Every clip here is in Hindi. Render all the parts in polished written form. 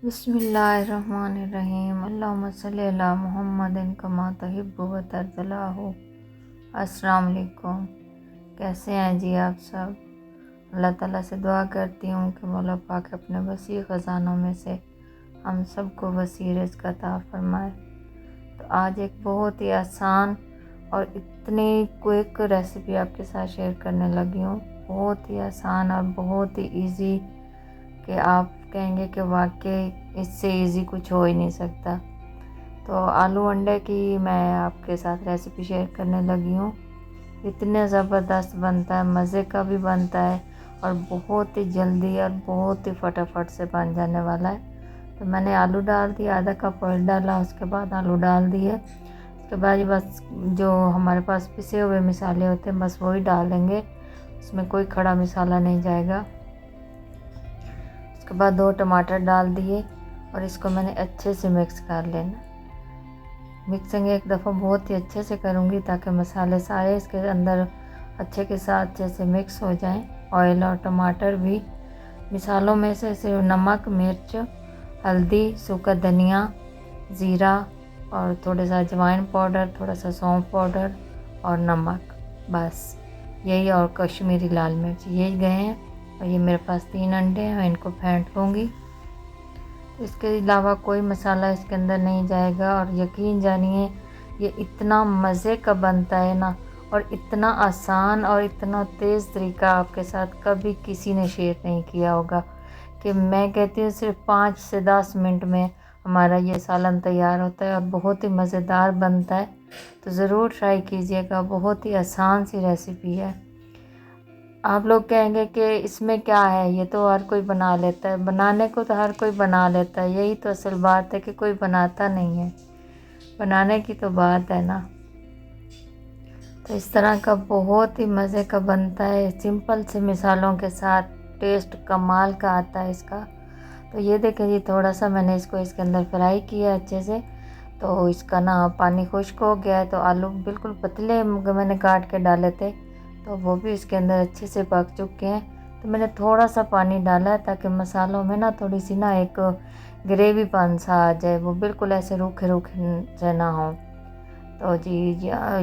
बिस्मिल्लाहिर्रहमानिर्रहीम। अल्लाहुम्मा सल्ली अला मुहम्मदिन कमा तुहिब्बु व तर्ज़ाहु। अस्सलाम वालेकुम। कैसे हैं जी आप सब? अल्लाह ताला से दुआ करती हूँ कि मौला पाक अपने वसी ख़ज़ानों में से हम सबको वसी रिज़्क़ अता फ़रमाए। तो आज एक बहुत ही आसान और इतनी क्विक रेसिपी आपके साथ शेयर करने लगी हूँ। बहुत ही आसान और बहुत ही इजी कि आप कहेंगे कि वाकई इससे इजी कुछ हो ही नहीं सकता। तो आलू अंडे की मैं आपके साथ रेसिपी शेयर करने लगी हूँ। इतने ज़बरदस्त बनता है, मज़े का भी बनता है और बहुत ही जल्दी और बहुत ही फटाफट से बन जाने वाला है। तो मैंने आलू डाल दिया, आधा कप ऑयल डाला, उसके बाद आलू डाल दिए। उसके बाद बस जो हमारे पास पिसे हुए मसाले होते हैं बस वही डाल देंगे, उसमें कोई खड़ा मसाला नहीं जाएगा। उसके बाद 2 टमाटर डाल दिए और इसको मैंने अच्छे से मिक्स कर लेना। मिक्सिंग एक दफ़ा बहुत ही अच्छे से करूँगी ताकि मसाले सारे इसके अंदर अच्छे के साथ अच्छे से मिक्स हो जाएं। ऑयल और टमाटर भी। मसालों में से सिर्फ नमक, मिर्च, हल्दी, सूखा धनिया, ज़ीरा और थोड़ा सा अजवाइन पाउडर, थोड़ा सा सौंफ पाउडर और नमक, बस यही, और कश्मीरी लाल मिर्च, यही गए हैं। और ये मेरे पास 3 अंडे हैं, मैं इनको फेंट लूँगी। तो इसके अलावा कोई मसाला इसके अंदर नहीं जाएगा। और यकीन जानिए ये इतना मज़े का बनता है ना, और इतना आसान और इतना तेज़ तरीका आपके साथ कभी किसी ने शेयर नहीं किया होगा कि मैं कहती हूँ सिर्फ 5 से 10 मिनट में हमारा ये सालन तैयार होता है और बहुत ही मज़ेदार बनता है। तो ज़रूर ट्राई कीजिएगा, बहुत ही आसान सी रेसिपी है। आप लोग कहेंगे कि इसमें क्या है, ये तो हर कोई बना लेता है। बनाने को तो हर कोई बना लेता है, यही तो असल बात है कि कोई बनाता नहीं है, बनाने की तो बात है ना। तो इस तरह का बहुत ही मज़े का बनता है, सिंपल से मिसालों के साथ टेस्ट कमाल का आता है इसका। तो ये देखें जी, थोड़ा सा मैंने इसको इसके अंदर फ्राई किया अच्छे से। तो इसका ना पानी खुश्क हो गया है। तो आलू बिल्कुल पतले मैंने काट के डाले थे, तो वो भी इसके अंदर अच्छे से पक चुके हैं। तो मैंने थोड़ा सा पानी डाला है ताकि मसालों में ना थोड़ी सी ना एक ग्रेवीपन सा आ जाए, वो बिल्कुल ऐसे रूखे रूखे से ना हो। तो जी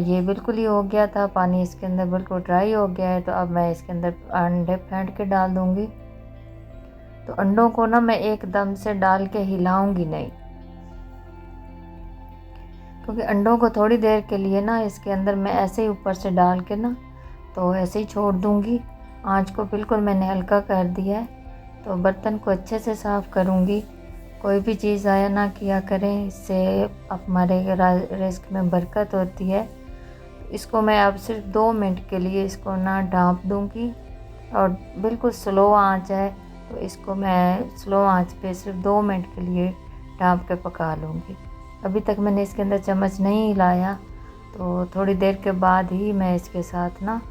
ये बिल्कुल ही हो गया था, पानी इसके अंदर बिल्कुल ड्राई हो गया है। तो अब मैं इसके अंदर अंडे फेंट के डाल दूँगी। तो अंडों को ना मैं एकदम से डाल के हिलाऊंगी नहीं, क्योंकि अंडों को थोड़ी देर के लिए ना इसके अंदर मैं ऐसे ही ऊपर से डाल के ना तो ऐसे ही छोड़ दूंगी। आंच को बिल्कुल मैंने हल्का कर दिया है। तो बर्तन को अच्छे से साफ़ करूंगी। कोई भी चीज़ ज़ाया ना किया करें, इससे हमारे रिस्क में बरकत होती है। इसको मैं अब सिर्फ 2 मिनट के लिए इसको ना ढाँप दूंगी और बिल्कुल स्लो आंच है, तो इसको मैं स्लो आंच पे सिर्फ 2 मिनट के लिए ढाँप के पका लूँगी। अभी तक मैंने इसके अंदर चम्मच नहीं हिलाया, तो थोड़ी देर के बाद ही मैं इसके साथ ना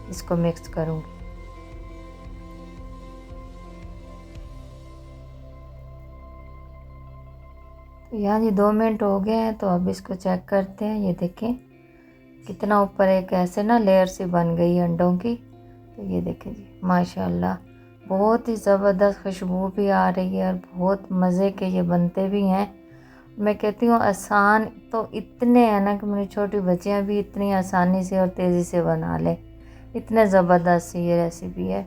इसको मिक्स करूँगी। तो यहाँ जी 2 मिनट हो गए हैं। तो अब इसको चेक करते हैं। ये देखें कितना ऊपर एक ऐसे ना लेयर सी बन गई अंडों की। तो ये देखें जी, माशाल्लाह बहुत ही ज़बरदस्त खुशबू भी आ रही है और बहुत मज़े के ये बनते भी हैं। मैं कहती हूँ आसान तो इतने हैं ना कि मेरी छोटी बच्चियाँ भी इतनी आसानी से और तेज़ी से बना लें। इतने ज़बरदस्त सी ये रेसिपी है,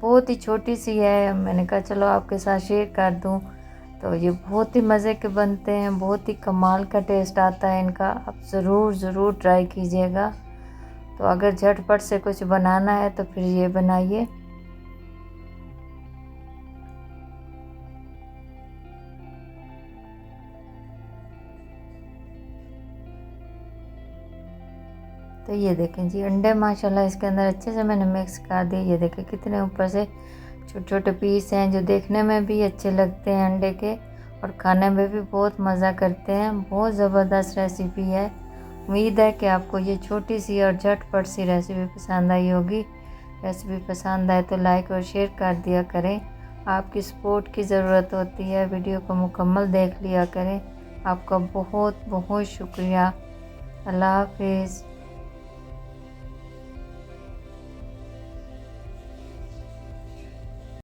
बहुत ही छोटी सी है, मैंने कहा चलो आपके साथ शेयर कर दूँ। तो ये बहुत ही मज़े के बनते हैं, बहुत ही कमाल का टेस्ट आता है इनका। आप ज़रूर ट्राई कीजिएगा। तो अगर झटपट से कुछ बनाना है तो फिर ये बनाइए। तो ये देखें जी, अंडे माशाल्लाह इसके अंदर अच्छे से मैंने मिक्स कर दिए। ये देखें कितने ऊपर से छोटे छोटे पीस हैं, जो देखने में भी अच्छे लगते हैं अंडे के और खाने में भी बहुत मज़ा करते हैं। बहुत ज़बरदस्त रेसिपी है। उम्मीद है कि आपको ये छोटी सी और झटपट सी रेसिपी पसंद आई होगी। रेसिपी पसंद आए तो लाइक और शेयर कर दिया करें। आपकी सपोर्ट की ज़रूरत होती है। वीडियो को मुकम्मल देख लिया करें। आपका बहुत बहुत शुक्रिया। अल्लाह हाफिज़।